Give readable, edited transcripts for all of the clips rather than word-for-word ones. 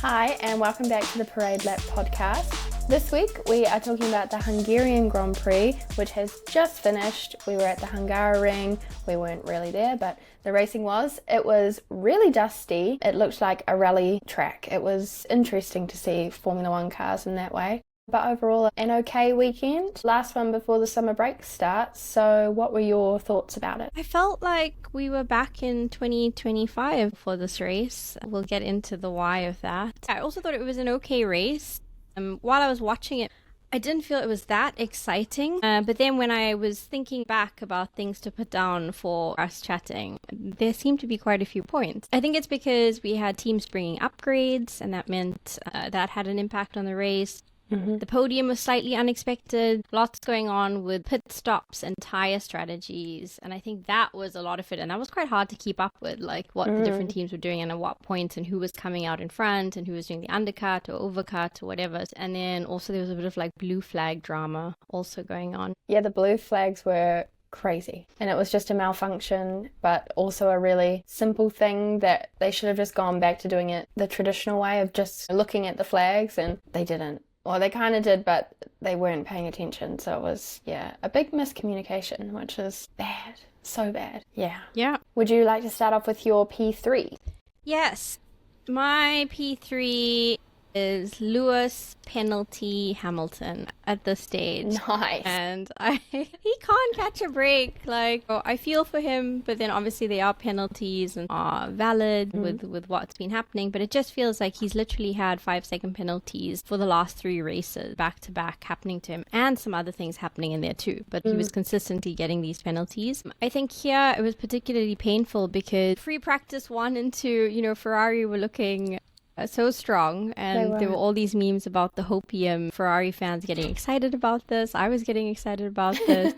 Hi, and welcome back to the Parade Lap podcast. This week we are talking about the Hungarian Grand Prix, which has just finished. We were at the Hungaroring. We weren't really there, but the racing was. It was really dusty. It looked like a rally track. It was interesting to see Formula One cars in that way. But overall, an okay weekend. Last one before the summer break starts. So what were your thoughts about it? I felt like we were back in 2025 for this race. We'll get into the why of that. I also thought it was an okay race. While I was watching it, I didn't feel it was that exciting. But then when I was thinking back about things to put down for us chatting, there seemed to be quite a few points. I think it's because we had teams bringing upgrades, and that meant that had an impact on the race. Mm-hmm. The podium was slightly unexpected, lots going on with pit stops and tire strategies, and I think that was a lot of it, and that was quite hard to keep up with, like what the different teams were doing and at what points and who was coming out in front and who was doing the undercut or overcut or whatever. And then also there was a bit of like blue flag drama also going on. Yeah, the blue flags were crazy, and it was just a malfunction, but also a really simple thing that they should have just gone back to doing it the traditional way of just looking at the flags, and they didn't. Well, they kind of did, but they weren't paying attention. So it was, a big miscommunication, which is bad. So bad. Yeah. Yeah. Would you like to start off with your P3? Yes. My P3 is Lewis, penalty, Hamilton at this stage. Nice. And he can't catch a break. Like, I feel for him, but then obviously there are penalties and are valid with what's been happening. But it just feels like he's literally had 5-second penalties for the last 3 races back to back happening to him, and some other things happening in there too. But he was consistently getting these penalties. I think here it was particularly painful because free practice 1 and 2, Ferrari were looking so strong, and there were all these memes about the hopium. Ferrari fans getting excited about this. I was getting excited about this.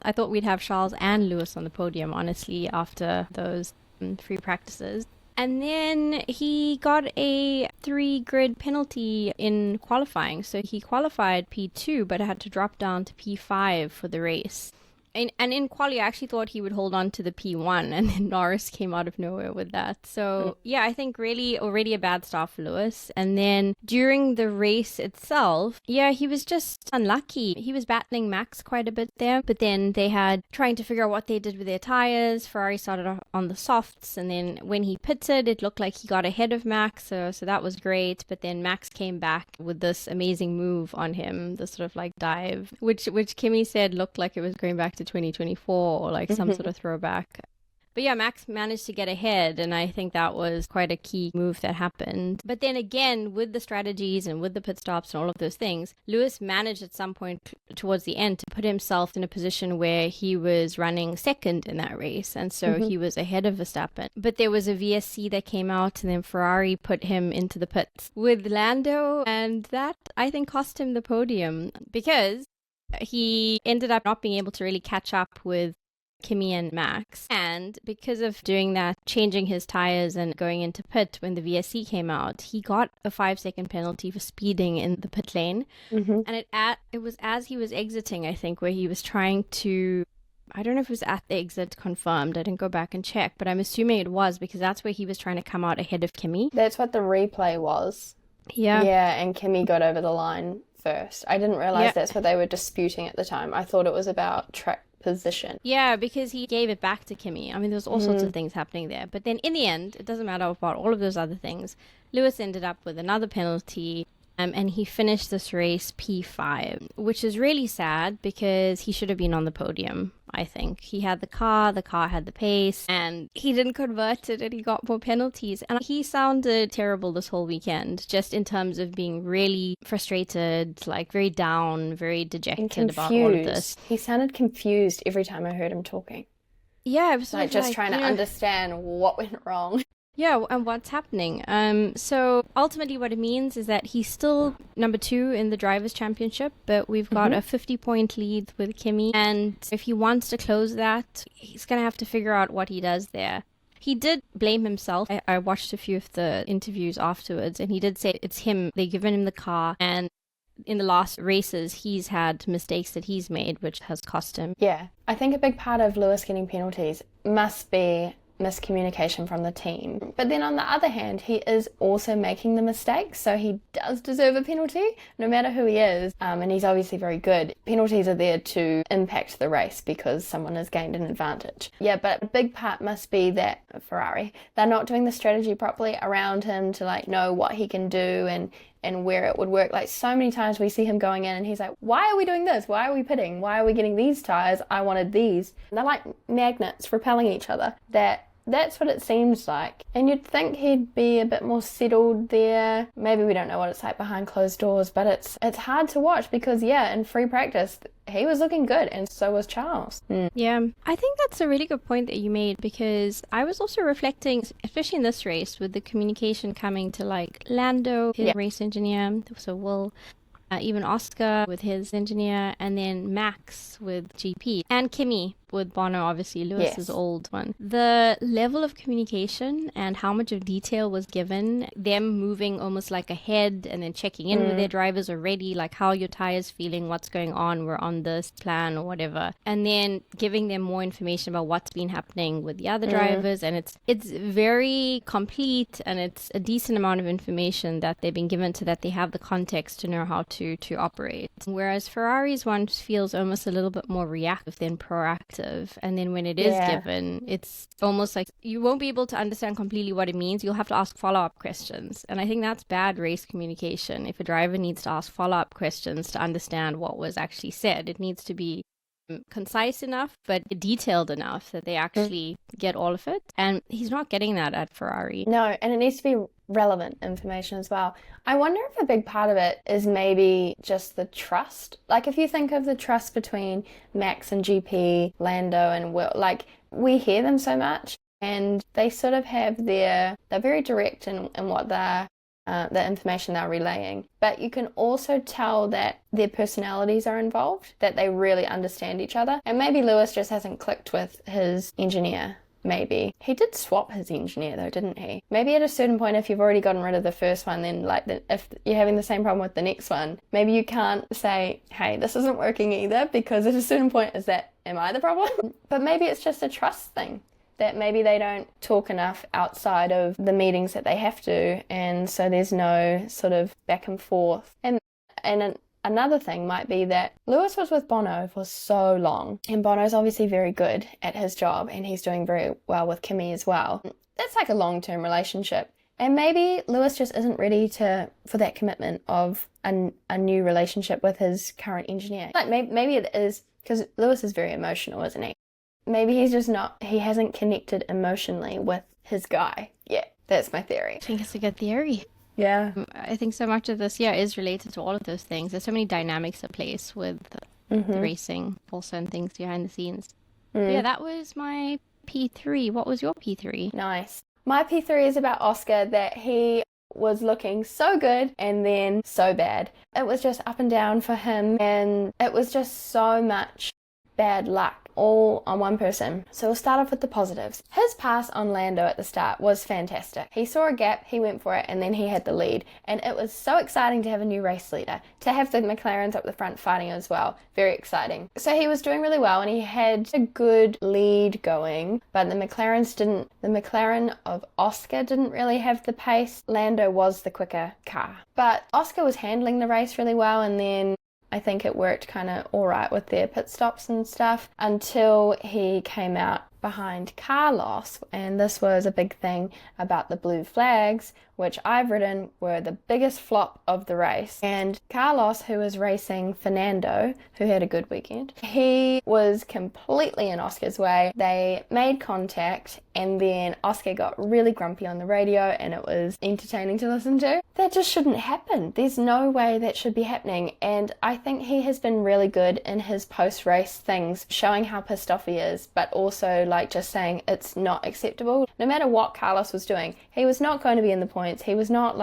I thought we'd have Charles and Lewis on the podium, honestly, after those free practices. And then he got a 3-grid penalty in qualifying. So he qualified P2, but had to drop down to P5 for the race. And in quali, I actually thought he would hold on to the P1, and then Norris came out of nowhere with that. So, I think really already a bad start for Lewis. And then during the race itself, he was just unlucky. He was battling Max quite a bit there, but then they had trying to figure out what they did with their tires. Ferrari started off on the softs, and then when he pitted, it looked like he got ahead of Max, so that was great. But then Max came back with this amazing move on him, this sort of like dive, which Kimi said looked like it was going back to 2024 or like some sort of throwback. But Max managed to get ahead, and I think that was quite a key move that happened. But then again, with the strategies and with the pit stops and all of those things, Lewis managed at some point towards the end to put himself in a position where he was running second in that race, and so he was ahead of Verstappen. But there was a VSC that came out, and then Ferrari put him into the pits with Lando, and that, I think, cost him the podium because he ended up not being able to really catch up with Kimi and Max. And because of doing that, changing his tires and going into pit when the VSC came out, he got a 5-second penalty for speeding in the pit lane. And it was as he was exiting, I think, where he was trying to... I don't know if it was at the exit confirmed. I didn't go back and check, but I'm assuming it was because that's where he was trying to come out ahead of Kimi. That's what the replay was. Yeah. Yeah, and Kimi got over the line first. I didn't realize that's what they were disputing at the time. I thought it was about track position. Yeah, because he gave it back to Kimi. I mean, there was all sorts of things happening there. But then in the end, it doesn't matter about all of those other things. Lewis ended up with another penalty, and he finished this race P5, which is really sad because he should have been on the podium, I think. He had the car had the pace, and he didn't convert it, and he got more penalties. And he sounded terrible this whole weekend, just in terms of being really frustrated, like very down, very dejected about all of this. He sounded confused every time I heard him talking. Yeah, it was like just trying to understand what went wrong. Yeah, and what's happening. So ultimately what it means is that he's still number 2 in the Drivers' Championship, but we've got a 50-point lead with Kimi. And if he wants to close that, he's going to have to figure out what he does there. He did blame himself. I watched a few of the interviews afterwards, and he did say it's him. They've given him the car, and in the last races, he's had mistakes that he's made, which has cost him. Yeah, I think a big part of Lewis getting penalties must be miscommunication from the team. But then on the other hand, he is also making the mistakes, so he does deserve a penalty, no matter who he is. And he's obviously very good. Penalties are there to impact the race because someone has gained an advantage. Yeah, but a big part must be that Ferrari, they're not doing the strategy properly around him to like know what he can do and where it would work. Like so many times we see him going in and he's like, why are we doing this? Why are we pitting? Why are we getting these tires? I wanted these. And they're like magnets repelling each other. That's what it seems like. And you'd think he'd be a bit more settled there. Maybe we don't know what it's like behind closed doors, but it's hard to watch because, yeah, in free practice, he was looking good and so was Charles. Yeah, I think that's a really good point that you made because I was also reflecting, especially in this race, with the communication coming to like Lando, his race engineer, so Will, even Oscar with his engineer, and then Max with GP, and Kimi with Bono, obviously, Lewis's old one. The level of communication and how much of detail was given, them moving almost like ahead and then checking in with their drivers already, like how your tire's feeling, what's going on, we're on this plan or whatever. And then giving them more information about what's been happening with the other drivers. And it's very complete and it's a decent amount of information that they've been given so that they have the context to know how to operate. Whereas Ferrari's one feels almost a little bit more reactive than proactive. And then when it is given, it's almost like you won't be able to understand completely what it means. You'll have to ask follow-up questions. And I think that's bad race communication. If a driver needs to ask follow-up questions to understand what was actually said, it needs to be concise enough, but detailed enough that they actually get all of it. And he's not getting that at Ferrari. No, and it needs to be relevant information as well. I wonder if a big part of it is maybe just the trust. Like if you think of the trust between Max and GP, Lando and Will, like we hear them so much and they sort of have they're very direct in what they're the information they're relaying. But you can also tell that their personalities are involved, that they really understand each other. And maybe Lewis just hasn't clicked with his engineer. Maybe. He did swap his engineer though, didn't he? Maybe at a certain point, if you've already gotten rid of the first one, then like if you're having the same problem with the next one, maybe you can't say, hey, this isn't working either, because at a certain point, am I the problem? But maybe it's just a trust thing, that maybe they don't talk enough outside of the meetings that they have to, and so there's no sort of back and forth. And another thing might be that Lewis was with Bono for so long, and Bono's obviously very good at his job, and he's doing very well with Kimi as well. That's like a long-term relationship. And maybe Lewis just isn't ready for that commitment of a new relationship with his current engineer. Like maybe it is, because Lewis is very emotional, isn't he? Maybe he's just he hasn't connected emotionally with his guy. Yeah, that's my theory. I think it's a good theory. Yeah. I think so much of this, is related to all of those things. There's so many dynamics at place with the racing also and things behind the scenes. Yeah, that was my P3. What was your P3? Nice. My P3 is about Oscar, that he was looking so good and then so bad. It was just up and down for him, and it was just so much bad luck all on one person. So we'll start off with the positives. His pass on Lando at the start was fantastic. He saw a gap, he went for it, and then he had the lead. And it was so exciting to have a new race leader, to have the McLarens up the front fighting as well. Very exciting. So he was doing really well and he had a good lead going, but the McLaren of Oscar didn't really have the pace. Lando was the quicker car. But Oscar was handling the race really well, and then I think it worked kind of all right with their pit stops and stuff until he came out behind Carlos, and this was a big thing about the blue flags, which I've written were the biggest flop of the race. And Carlos, who was racing Fernando, who had a good weekend, he was completely in Oscar's way. They made contact, and then Oscar got really grumpy on the radio, and it was entertaining to listen to. That just shouldn't happen. There's no way that should be happening. And I think he has been really good in his post-race things, showing how pissed off he is, but also like just saying it's not acceptable. No matter what Carlos was doing, he was not going to be in the points. He was not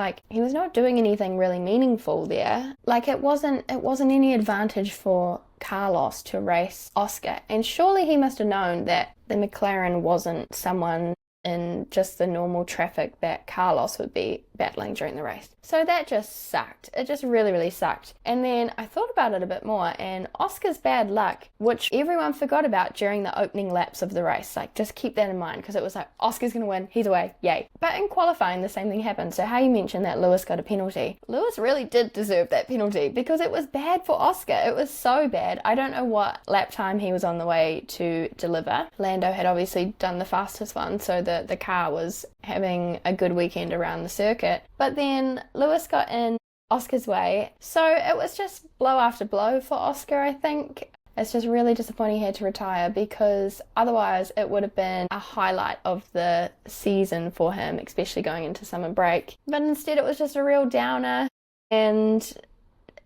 doing anything really meaningful there. Like it wasn't any advantage for Carlos to race Oscar. And surely he must have known that the McLaren wasn't someone in just the normal traffic that Carlos would be battling during the race. So that just sucked. It just really, really sucked. And then I thought about it a bit more, and Oscar's bad luck, which everyone forgot about during the opening laps of the race. Like, just keep that in mind, because it was like, Oscar's going to win, he's away, yay. But in qualifying, the same thing happened. So how you mentioned that Lewis got a penalty. Lewis really did deserve that penalty, because it was bad for Oscar. It was so bad. I don't know what lap time he was on the way to deliver. Lando had obviously done the fastest one, so the car was having a good weekend around the circuit. But then Lewis got in Oscar's way. So it was just blow after blow for Oscar, I think. It's just really disappointing he had to retire, because otherwise it would have been a highlight of the season for him, especially going into summer break. But instead it was just a real downer, and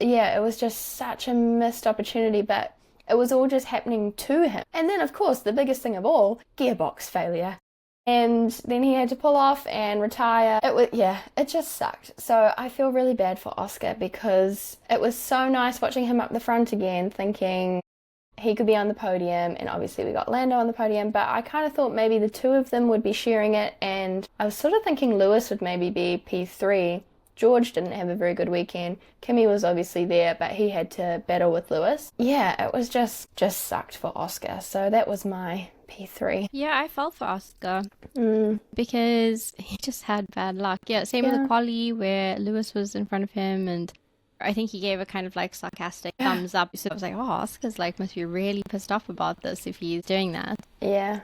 yeah, it was just such a missed opportunity, but it was all just happening to him. And then, of course, the biggest thing of all, gearbox failure. And then he had to pull off and retire. It just sucked. So I feel really bad for Oscar, because it was so nice watching him up the front again, thinking he could be on the podium, and obviously we got Lando on the podium, but I kind of thought maybe the two of them would be sharing it, and I was sort of thinking Lewis would maybe be P3. George didn't have a very good weekend. Kimi was obviously there, but he had to battle with Lewis. Yeah, it was just sucked for Oscar. So that was my P3. Yeah, I felt for Oscar because he just had bad luck. Yeah, same with the quali where Lewis was in front of him, and I think he gave a kind of like sarcastic thumbs up. So I was like, oh, Oscar's like must be really pissed off about this if he's doing that. Yeah.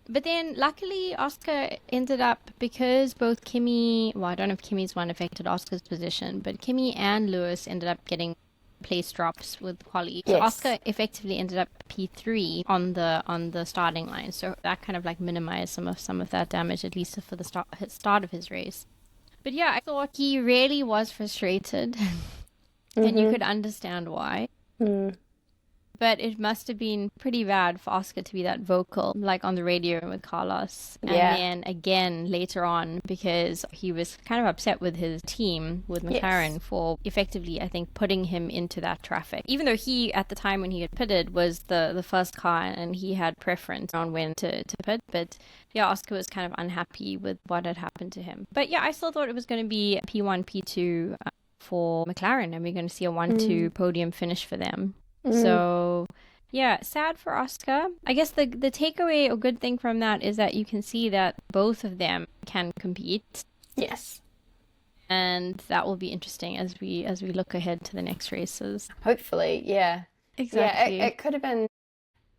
But then luckily Oscar ended up, because both Kimi, well, I don't know if Kimi's one affected Oscar's position, but Kimi and Lewis ended up getting place drops with quali. So Oscar effectively ended up P3 on the starting line. So that kind of like minimized some of that damage, at least for the start of his race. But yeah, I thought he really was frustrated, and you could understand why. But it must have been pretty bad for Oscar to be that vocal, like on the radio with Carlos. And then again later on, because he was kind of upset with his team, with McLaren, for effectively, I think, putting him into that traffic. Even though he, at the time when he had pitted, was the first car and he had preference on when to pit. But yeah, Oscar was kind of unhappy with what had happened to him. But yeah, I still thought it was going to be P1, P2 for McLaren, and we're going to see a 1-2 podium finish for them. So yeah, sad for Oscar. I guess the takeaway or good thing from that is that you can see that both of them can compete. Yes. And that will be interesting as we look ahead to the next races. Hopefully, yeah. Exactly. Yeah, it could have been,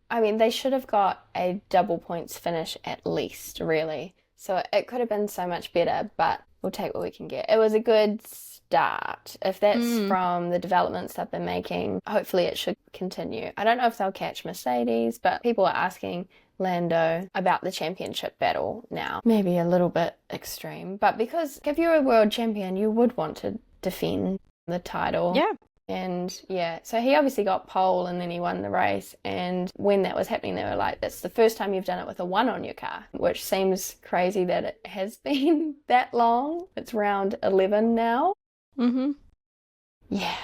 I mean, they should have got a double points finish at least, really. So it could have been so much better, but we'll take what we can get. It was a good start. If that's from the developments they've been making, hopefully it should continue. I don't know if they'll catch Mercedes, but people are asking Lando about the championship battle now. Maybe a little bit extreme, but because if you're a world champion, you would want to defend the title. Yeah. And yeah, so he obviously got pole and then he won the race. And when that was happening, they were like, that's the first time you've done it with a 1 on your car, which seems crazy that it has been that long. It's round 11 now. Yeah.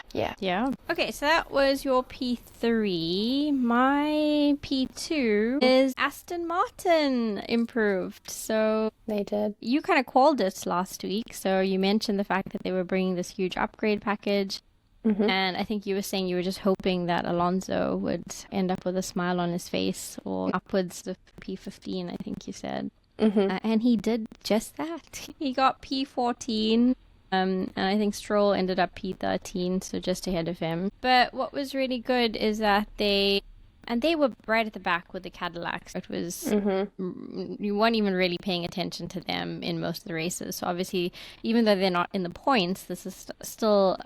Okay, so that was your P3. My P2 is Aston Martin improved. So they did. You kind of called it last week. So you mentioned the fact that they were bringing this huge upgrade package. And I think you were saying you were just hoping that Alonso would end up with a smile on his face, or upwards of P15, I think you said. And he did just that. He got P14. And I think Stroll ended up P13, so just ahead of him. But what was really good is that they were right at the back with the Cadillacs. It was, you weren't even really paying attention to them in most of the races. So obviously, even though they're not in the points, this is still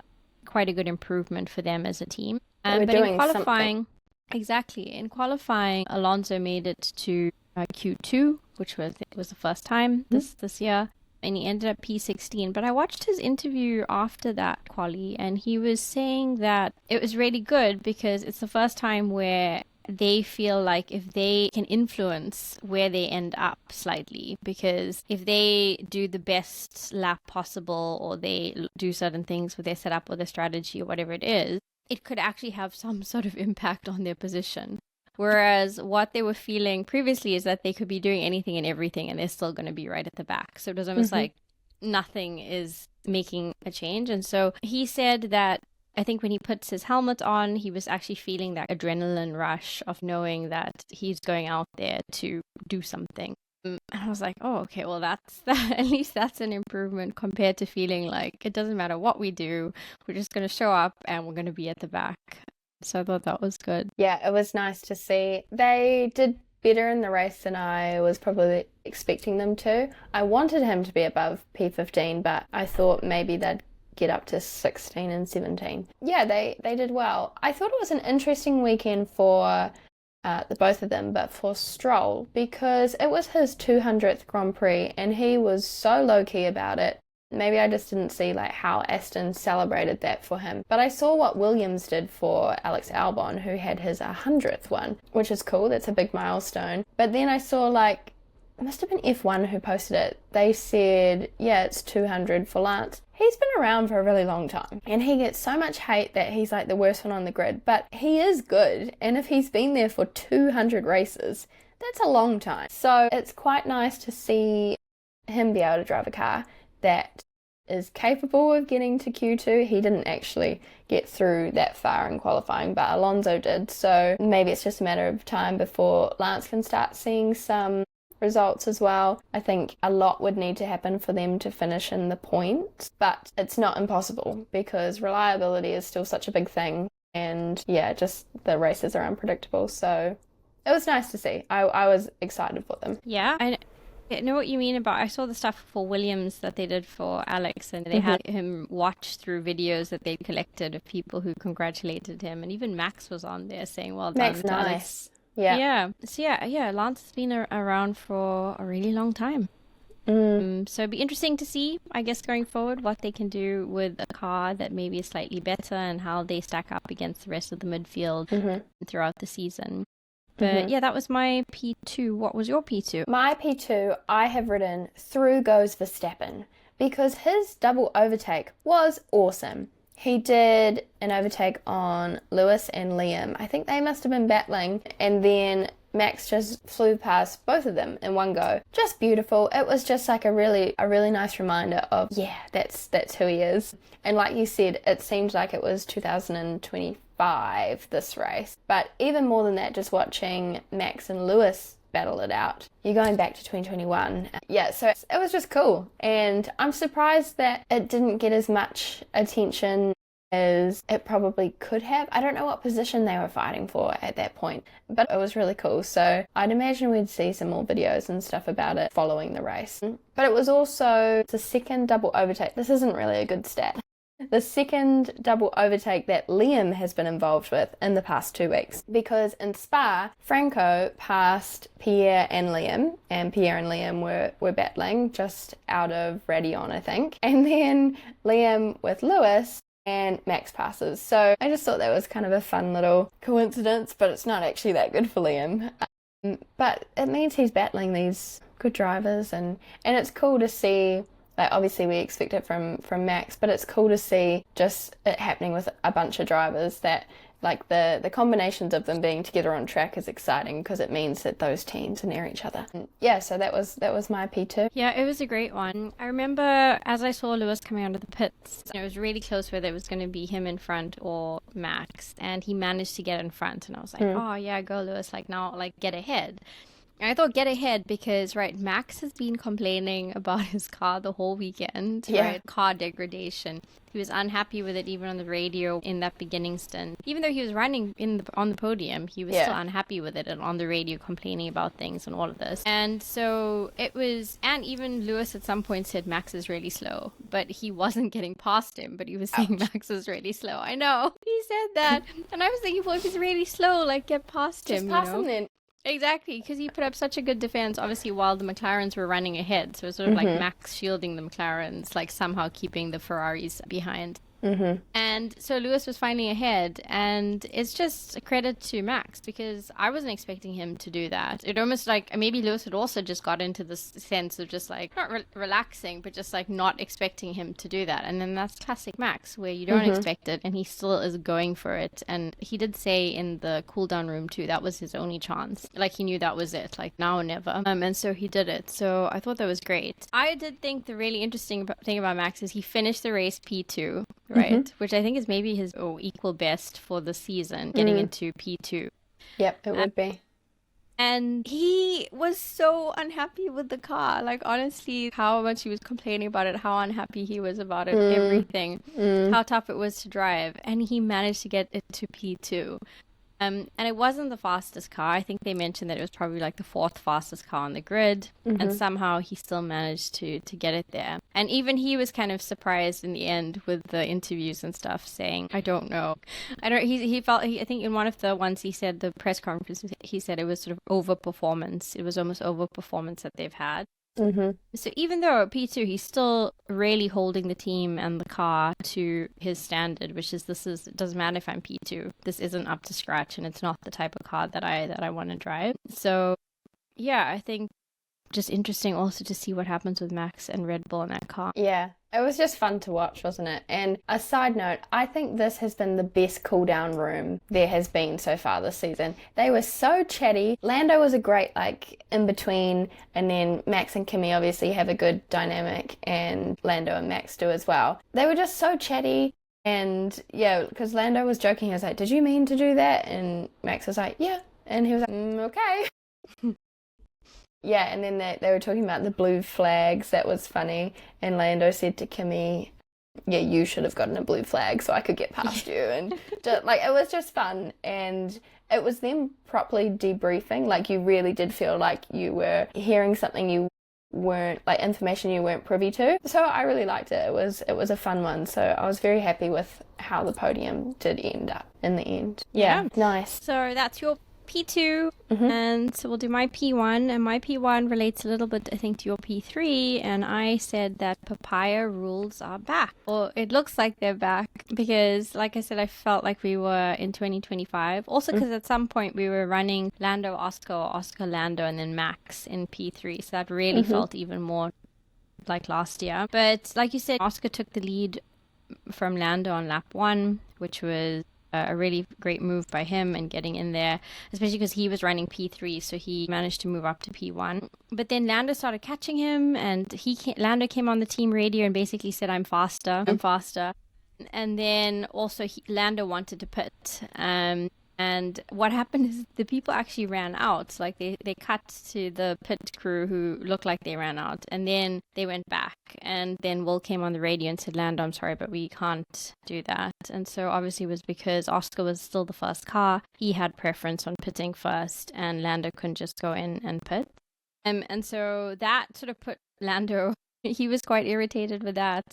quite a good improvement for them as a team. But in qualifying, in qualifying, Alonso made it to Q2, which was the first time this year. And he ended up P16. But I watched his interview after that quali, and he was saying that it was really good because it's the first time where they feel like if they can influence where they end up slightly, because if they do the best lap possible, or they do certain things with their setup or their strategy or whatever it is, it could actually have some sort of impact on their position. Whereas what they were feeling previously is that they could be doing anything and everything and they're still going to be right at the back. So it was almost like nothing is making a change. And so he said that I think when he puts his helmet on, he was actually feeling that adrenaline rush of knowing that he's going out there to do something. And I was like, oh, okay, well, that's that. At least that's an improvement compared to feeling like it doesn't matter what we do, we're just going to show up and we're going to be at the back. So I thought that was good. Yeah, it was nice to see. They did better in the race than I was probably expecting them to. I wanted him to be above P15, but I thought maybe they'd get up to 16 and 17. Yeah, they did well. I thought it was an interesting weekend for the both of them, but for Stroll, because it was his 200th Grand Prix and he was so low-key about it. Maybe I just didn't see like how Aston celebrated that for him. But I saw what Williams did for Alex Albon, who had his 100th one, which is cool. That's a big milestone. But then I saw like, it must have been F1 who posted it. They said, yeah, it's 200 for Lance. He's been around for a really long time and he gets so much hate that he's like the worst one on the grid, but he is good. And if he's been there for 200 races, that's a long time. So it's quite nice to see him be able to drive a car that is capable of getting to Q2. He didn't actually get through that far in qualifying, but Alonso did. So maybe it's just a matter of time before Lance can start seeing some results as well. I think a lot would need to happen for them to finish in the points, but it's not impossible because reliability is still such a big thing. And yeah, just the races are unpredictable. So it was nice to see. I was excited for them. Yeah, I know what you mean about, I saw the stuff for Williams that they did for Alex, and they had him watch through videos that they collected of people who congratulated him, and even Max was on there saying well done Max, to nice. Alex. Yeah. So Lance has been around for a really long time. So it'd be interesting to see, I guess, going forward, what they can do with a car that maybe is slightly better and how they stack up against the rest of the midfield throughout the season. But yeah, that was my P2. What was your P2? My P2, I have written through goes Verstappen because his double overtake was awesome. He did an overtake on Lewis and Liam. I think they must have been battling, and then Max just flew past both of them in one go. Just beautiful. It was just like a really nice reminder of, yeah, that's who he is. And like you said, it seemed like it was 2025, this race. But even more than that, just watching Max and Lewis battle it out. You're going back to 2021. Yeah, so it was just cool. And I'm surprised that it didn't get as much attention as it probably could have. I don't know what position they were fighting for at that point, but it was really cool. So I'd imagine we'd see some more videos and stuff about it following the race. But it was also the second double overtake. This isn't really a good stat. The second double overtake that Liam has been involved with in the past 2 weeks. Because in Spa, Franco passed Pierre and Liam, and Pierre and Liam were battling just out of Radion, I think. And then Liam with Lewis and Max passes. So I just thought that was kind of a fun little coincidence, but it's not actually that good for Liam. But it means he's battling these good drivers, and it's cool to see. Like, obviously we expect it from Max, but it's cool to see just it happening with a bunch of drivers, that like the combinations of them being together on track is exciting because it means that those teams are near each other. Yeah, so that was my P2. Yeah, it was a great one. I remember as I saw Lewis coming out of the pits, it was really close whether it was going to be him in front or Max, and he managed to get in front, and I was like, oh yeah, go Lewis, like now, like get ahead. I thought get ahead because, right, Max has been complaining about his car the whole weekend, right? Car degradation. He was unhappy with it even on the radio in that beginning stint. Even though he was running on the podium, he was still unhappy with it and on the radio complaining about things and all of this. And so it was, and even Lewis at some point said Max is really slow, but he wasn't getting past him, but he was saying Max is really slow. I know, he said that. And I was thinking, well, if he's really slow, like get past him, Just pass him then. Exactly, because he put up such a good defense, obviously, while the McLarens were running ahead. So it's sort of like Max shielding the McLarens, like somehow keeping the Ferraris behind. And so Lewis was finally ahead, and it's just a credit to Max because I wasn't expecting him to do that. It almost like maybe Lewis had also just got into this sense of just like not relaxing, but just like not expecting him to do that. And then that's classic Max, where you don't expect it, and he still is going for it. And he did say in the cool down room too, that was his only chance. Like he knew that was it, like now or never. And so he did it. So I thought that was great. I did think the really interesting thing about Max is he finished the race P2, right? Which I think is maybe his equal best for the season, getting into P2. Yep, it would be. And he was so unhappy with the car. Like, honestly, how much he was complaining about it, how unhappy he was about it, everything, how tough it was to drive. And he managed to get it to P2. And it wasn't the fastest car. I think they mentioned that it was probably like the fourth fastest car on the grid. And somehow he still managed to get it there. And even he was kind of surprised in the end with the interviews and stuff, saying, I don't know. I think in one of the ones he said, the press conference, he said it was sort of overperformance. It was almost overperformance that they've had. So even though at P2 he's still really holding the team and the car to his standard, which is it doesn't matter if I'm P2, this isn't up to scratch and it's not the type of car that I want to drive. So yeah, I think just interesting also to see what happens with Max and Red Bull in that car. Yeah, it was just fun to watch, wasn't it? And a side note, I think this has been the best cool down room there has been so far this season. They were so chatty. Lando was a great like in between, and then Max and Kimi obviously have a good dynamic, and Lando and Max do as well. They were just so chatty. And yeah, because Lando was joking, he was like, did you mean to do that? And Max was like, yeah. And he was like, okay. Yeah, and then they were talking about the blue flags. That was funny. And Lando said to Kimi, yeah, you should have gotten a blue flag so I could get past you. And just, like, it was just fun. And it was them properly debriefing. Like, you really did feel like you were hearing something you weren't, like, information you weren't privy to. So I really liked it. It was a fun one. So I was very happy with how the podium did end up in the end. Yeah. Nice. So that's your P2, and so we'll do my P1, and my P1 relates a little bit, I think, to your P3, and I said that Papaya Rules are back, or it looks like they're back, because, like I said, I felt like we were in 2025, also because at some point we were running Lando Oscar, or Oscar Lando, and then Max in P3, so that really felt even more like last year. But like you said, Oscar took the lead from Lando on lap 1, which was a really great move by him and getting in there, especially because he was running P3, so he managed to move up to P1. But then Lando started catching him, and Lando came on the team radio and basically said, I'm faster. And then also Lando wanted to pit. And what happened is the people actually ran out. Like they cut to the pit crew who looked like they ran out, and then they went back. And then Will came on the radio and said, Lando, I'm sorry, but we can't do that. And so obviously it was because Oscar was still the first car. He had preference on pitting first, and Lando couldn't just go in and pit. And so that sort of put Lando, he was quite irritated with that.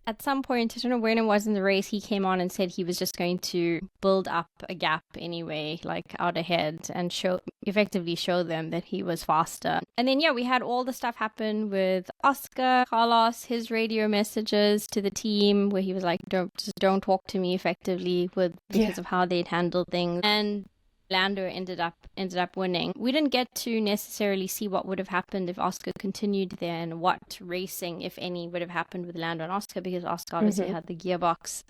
At some point, I don't know when it was in the race, he came on and said he was just going to build up a gap anyway, like out ahead, and effectively show them that he was faster. And then, yeah, we had all the stuff happen with Oscar, Carlos, his radio messages to the team where he was like, don't talk to me effectively because of how they'd handled things. And Lando ended up winning. We didn't get to necessarily see what would have happened if Oscar continued there, and what racing, if any, would have happened with Lando and Oscar, because Oscar obviously had the gearbox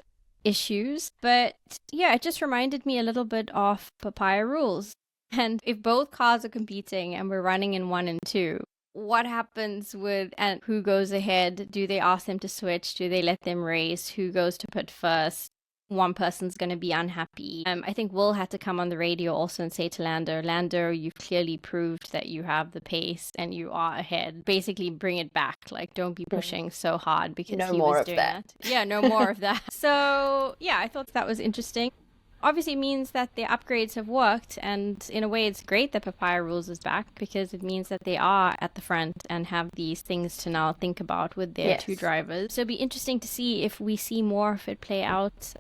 issues. But yeah, it just reminded me a little bit of Papaya Rules. And if both cars are competing and we're running in 1 and 2, what happens and who goes ahead? Do they ask them to switch? Do they let them race? Who goes to pit first? One person's going to be unhappy. I think Will had to come on the radio also and say to Lando, you've clearly proved that you have the pace and you are ahead. Basically, bring it back. Like, don't be pushing so hard, because he was doing that. Yeah, no more of that. So, yeah, I thought that was interesting. Obviously means that the upgrades have worked, and in a way it's great that Papaya Rules is back, because it means that they are at the front and have these things to now think about with their two drivers. So it'll be interesting to see if we see more of it play out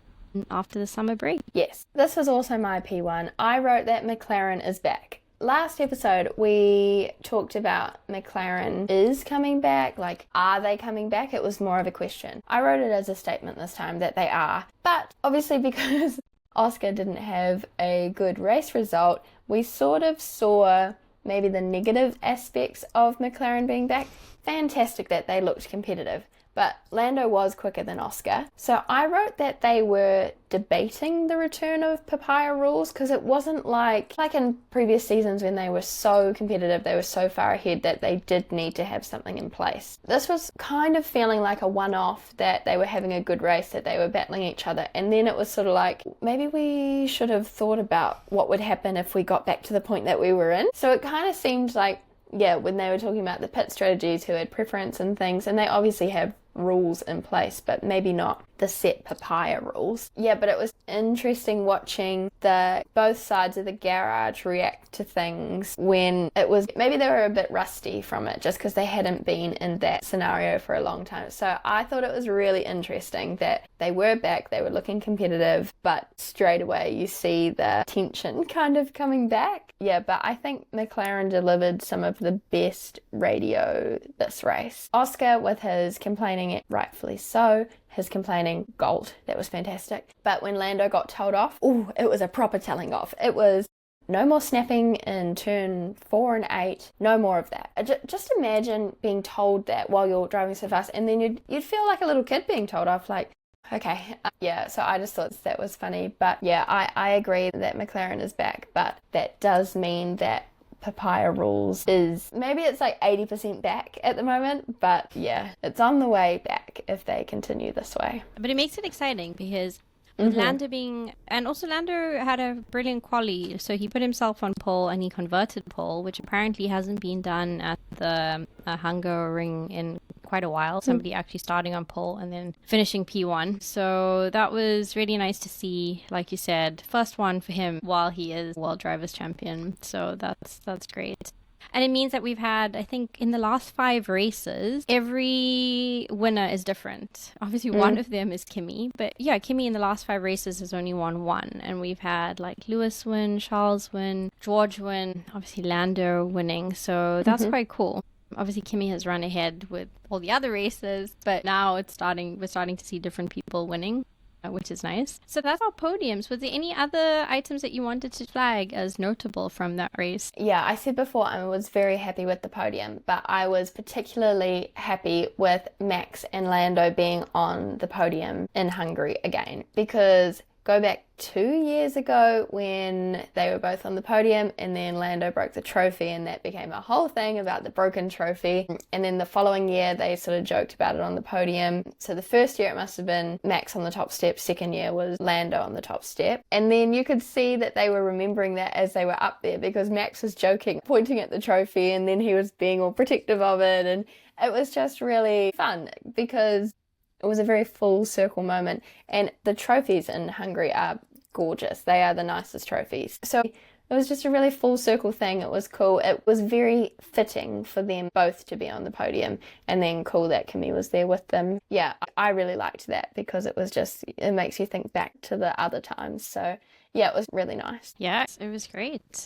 after the summer break. Yes, this was also my P1. I wrote that McLaren is back. Last episode, we talked about McLaren is coming back. Like, are they coming back? It was more of a question. I wrote it as a statement this time that they are. But obviously because Oscar didn't have a good race result, we sort of saw maybe the negative aspects of McLaren being back. Fantastic that they looked competitive. But Lando was quicker than Oscar. So I wrote that they were debating the return of Papaya Rules, because it wasn't like in previous seasons when they were so competitive, they were so far ahead that they did need to have something in place. This was kind of feeling like a one-off, that they were having a good race, that they were battling each other. And then it was sort of like, maybe we should have thought about what would happen if we got back to the point that we were in. So it kind of seemed like, yeah, when they were talking about the pit strategies, who had preference and things, and they obviously have rules in place, but maybe not the set Papaya rules. Yeah, but it was interesting watching both sides of the garage react to things when it was, maybe they were a bit rusty from it just because they hadn't been in that scenario for a long time. So I thought it was really interesting that they were back, they were looking competitive, but straight away you see the tension kind of coming back. Yeah, but I think McLaren delivered some of the best radio this race. Oscar with his complaining, rightfully so, his complaining, gold. That was fantastic. But when Lando got told off, it was a proper telling off. It was no more snapping in turn 4 and 8. No more of that. Just imagine being told that while you're driving so fast, and then you'd feel like a little kid being told off, like, okay. Yeah, so I just thought that was funny. But yeah, I agree that McLaren is back, but that does mean that Papaya Rules is, maybe it's like 80% back at the moment, but yeah, it's on the way back if they continue this way. But it makes it exciting because with Lando being, and also Lando had a brilliant quali, so he put himself on pole and he converted pole, which apparently hasn't been done at the Hungaroring in quite a while. Somebody actually starting on pole and then finishing P1. So that was really nice to see. Like you said, first one for him while he is World Drivers' Champion. So that's great. And it means that we've had, I think, in the last 5 races, every winner is different. Obviously, one of them is Kimi. But yeah, Kimi in the last 5 races has only won 1. And we've had like Lewis win, Charles win, George win, obviously Lando winning. So that's quite cool. Obviously, Kimi has run ahead with all the other races, but now we're starting to see different people winning, which is nice. So that's our podiums. Was there any other items that you wanted to flag as notable from that race? Yeah, I said before I was very happy with the podium, but I was particularly happy with Max and Lando being on the podium in Hungary again, because go back 2 years ago when they were both on the podium and then Lando broke the trophy and that became a whole thing about the broken trophy. And then the following year they sort of joked about it on the podium. So the first year it must have been Max on the top step, second year was Lando on the top step. And then you could see that they were remembering that as they were up there, because Max was joking, pointing at the trophy, and then he was being all protective of it, and it was just really fun because it was a very full circle moment, and the trophies in Hungary are gorgeous. They are the nicest trophies. So it was just a really full circle thing. It was cool. It was very fitting for them both to be on the podium, and then cool that Kimi was there with them. Yeah, I really liked that because it makes you think back to the other times. So yeah, it was really nice. Yeah, it was great.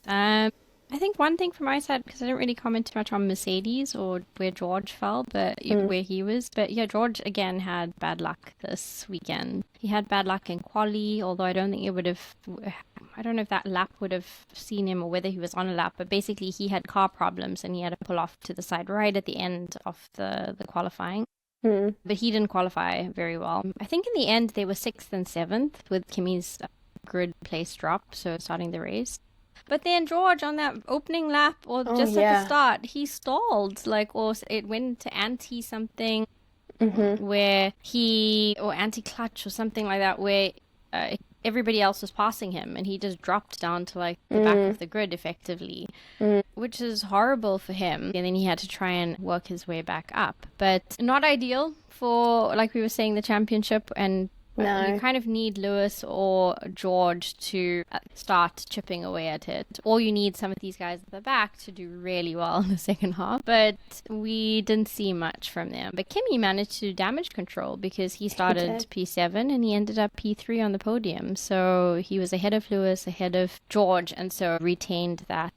I think one thing from my side, because I didn't really comment too much on Mercedes or where George fell, but where he was. But yeah, George again had bad luck this weekend. He had bad luck in quali, although I don't think it would have, I don't know if that lap would have seen him or whether he was on a lap, but basically he had car problems and he had to pull off to the side right at the end of the qualifying. But he didn't qualify very well. I think in the end they were 6th and 7th with Kimi's grid place drop, so starting the race. But then George on that opening lap or just at the start, he stalled, or it went to anti-something where or anti-clutch or something like that, where everybody else was passing him and he just dropped down to the back of the grid effectively, which is horrible for him. And then he had to try and work his way back up. But not ideal for, like we were saying, the championship, and no. You kind of need Lewis or George to start chipping away at it. Or you need some of these guys at the back to do really well in the second half. But we didn't see much from them. But Kimi managed to do damage control because he started P7 and he ended up P3 on the podium. So he was ahead of Lewis, ahead of George, and so retained that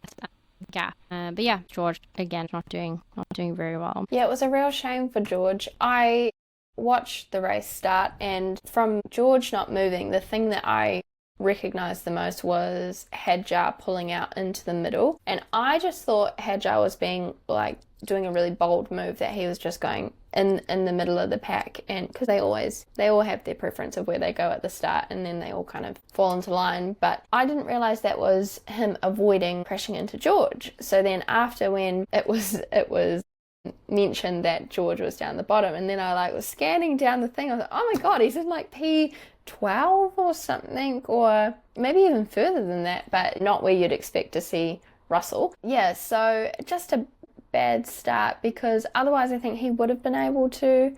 gap. But yeah, George again not doing very well. Yeah, it was a real shame for George. I watched the race start, and from George not moving, the thing that I recognized the most was Hadjar pulling out into the middle, and I just thought Hadjar was being like doing a really bold move, that he was just going in the middle of the pack, and because they all have their preference of where they go at the start, and then they all kind of fall into line. But I didn't realize that was him avoiding crashing into George. So then after, when it was mentioned that George was down the bottom, and then I was scanning down the thing, I was like, oh my god, he's in P12 or something, or maybe even further than that, but not where you'd expect to see Russell. Yeah, so just a bad start, because otherwise I think he would have been able to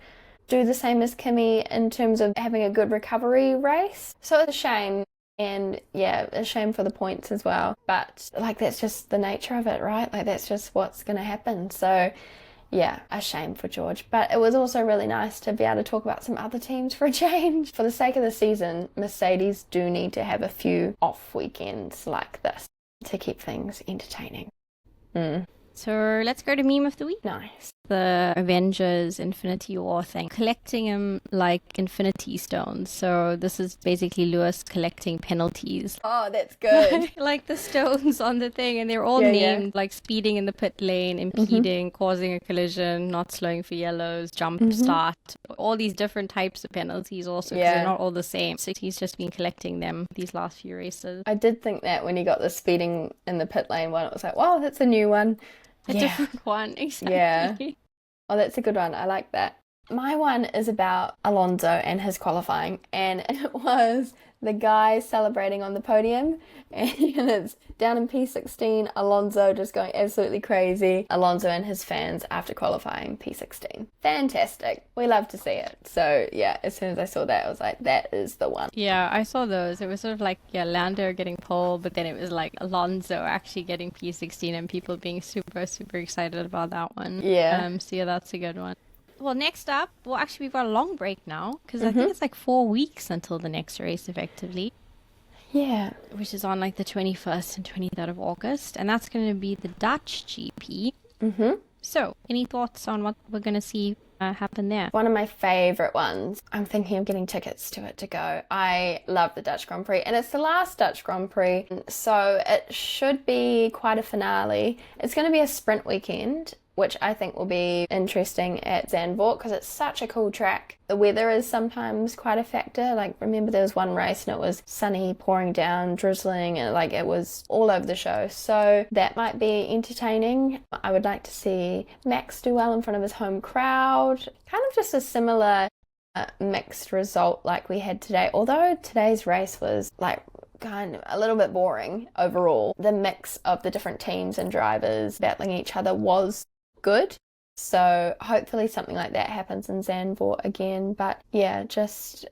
do the same as Kimi in terms of having a good recovery race. So it's a shame, and yeah, a shame for the points as well, but that's just the nature of it, right? That's just what's going to happen. So yeah, a shame for George. But it was also really nice to be able to talk about some other teams for a change. For the sake of the season, Mercedes do need to have a few off weekends like this to keep things entertaining. So let's go to meme of the week. Nice. The Avengers Infinity War thing, collecting them like Infinity Stones. So this is basically Lewis collecting penalties. Oh, that's good. Like the stones on the thing, and they're all named like speeding in the pit lane, impeding, causing a collision, not slowing for yellows, jump start, all these different types of penalties also, because they're not all the same. So he's just been collecting them these last few races. I did think that when he got the speeding in the pit lane one, it was like, wow, that's a new one. A different one, exactly. Yeah. Oh, that's a good one. I like that. My one is about Alonso and his qualifying, and it was the guy celebrating on the podium, and it's down in P16, Alonso just going absolutely crazy. Alonso and his fans after qualifying P16. Fantastic. We love to see it. So yeah, as soon as I saw that, I was like, that is the one. Yeah, I saw those. It was sort of like, Lando getting pole, but then it was like Alonso actually getting P16 and people being super, super excited about that one. Yeah. So yeah, that's a good one. Well, next up, actually we've got a long break now, because I think it's like 4 weeks until the next race, effectively. Yeah. Which is on like the 21st and 23rd of August, and that's going to be the Dutch GP. So, any thoughts on what we're going to see happen there? One of my favourite ones. I'm thinking of getting tickets to it to go. I love the Dutch Grand Prix, and it's the last Dutch Grand Prix, so it should be quite a finale. It's going to be a sprint weekend, which I think will be interesting at Zandvoort, because it's such a cool track. The weather is sometimes quite a factor. Remember there was one race and it was sunny, pouring down, drizzling, and it was all over the show. So that might be entertaining. I would like to see Max do well in front of his home crowd. Kind of just a similar mixed result like we had today. Although today's race was kind of a little bit boring overall. The mix of the different teams and drivers battling each other was good, so hopefully something like that happens in Zandvoort again. But yeah,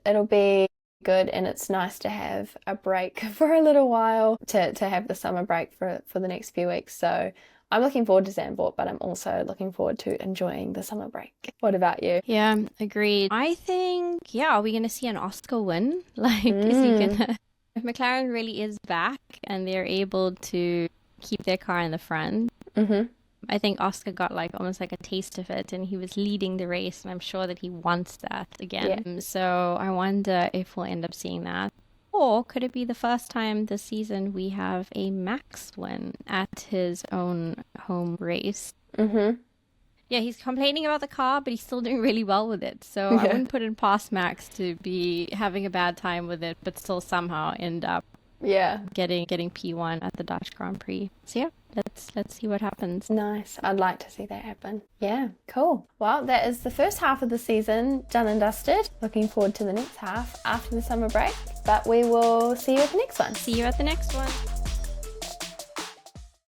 it'll be good, and it's nice to have a break for a little while, to have the summer break for the next few weeks. So I'm looking forward to Zandvoort, but I'm also looking forward to enjoying the summer break. What about you? Yeah, agreed. I think, are we going to see an Oscar win? Is he gonna, if McLaren really is back and they're able to keep their car in the front, I think Oscar got almost like a taste of it, and he was leading the race, and I'm sure that he wants that again. Yeah. So I wonder if we'll end up seeing that. Or could it be the first time this season we have a Max win at his own home race? Yeah, he's complaining about the car, but he's still doing really well with it. So I wouldn't put it past Max to be having a bad time with it, but still somehow end up getting P1 at the Dutch Grand Prix. So yeah, let's see what happens. Nice. I'd like to see that happen. Yeah, cool. Well, that is the first half of the season done and dusted. Looking forward to the next half after the summer break, but we will see you at the next one. See you at the next one.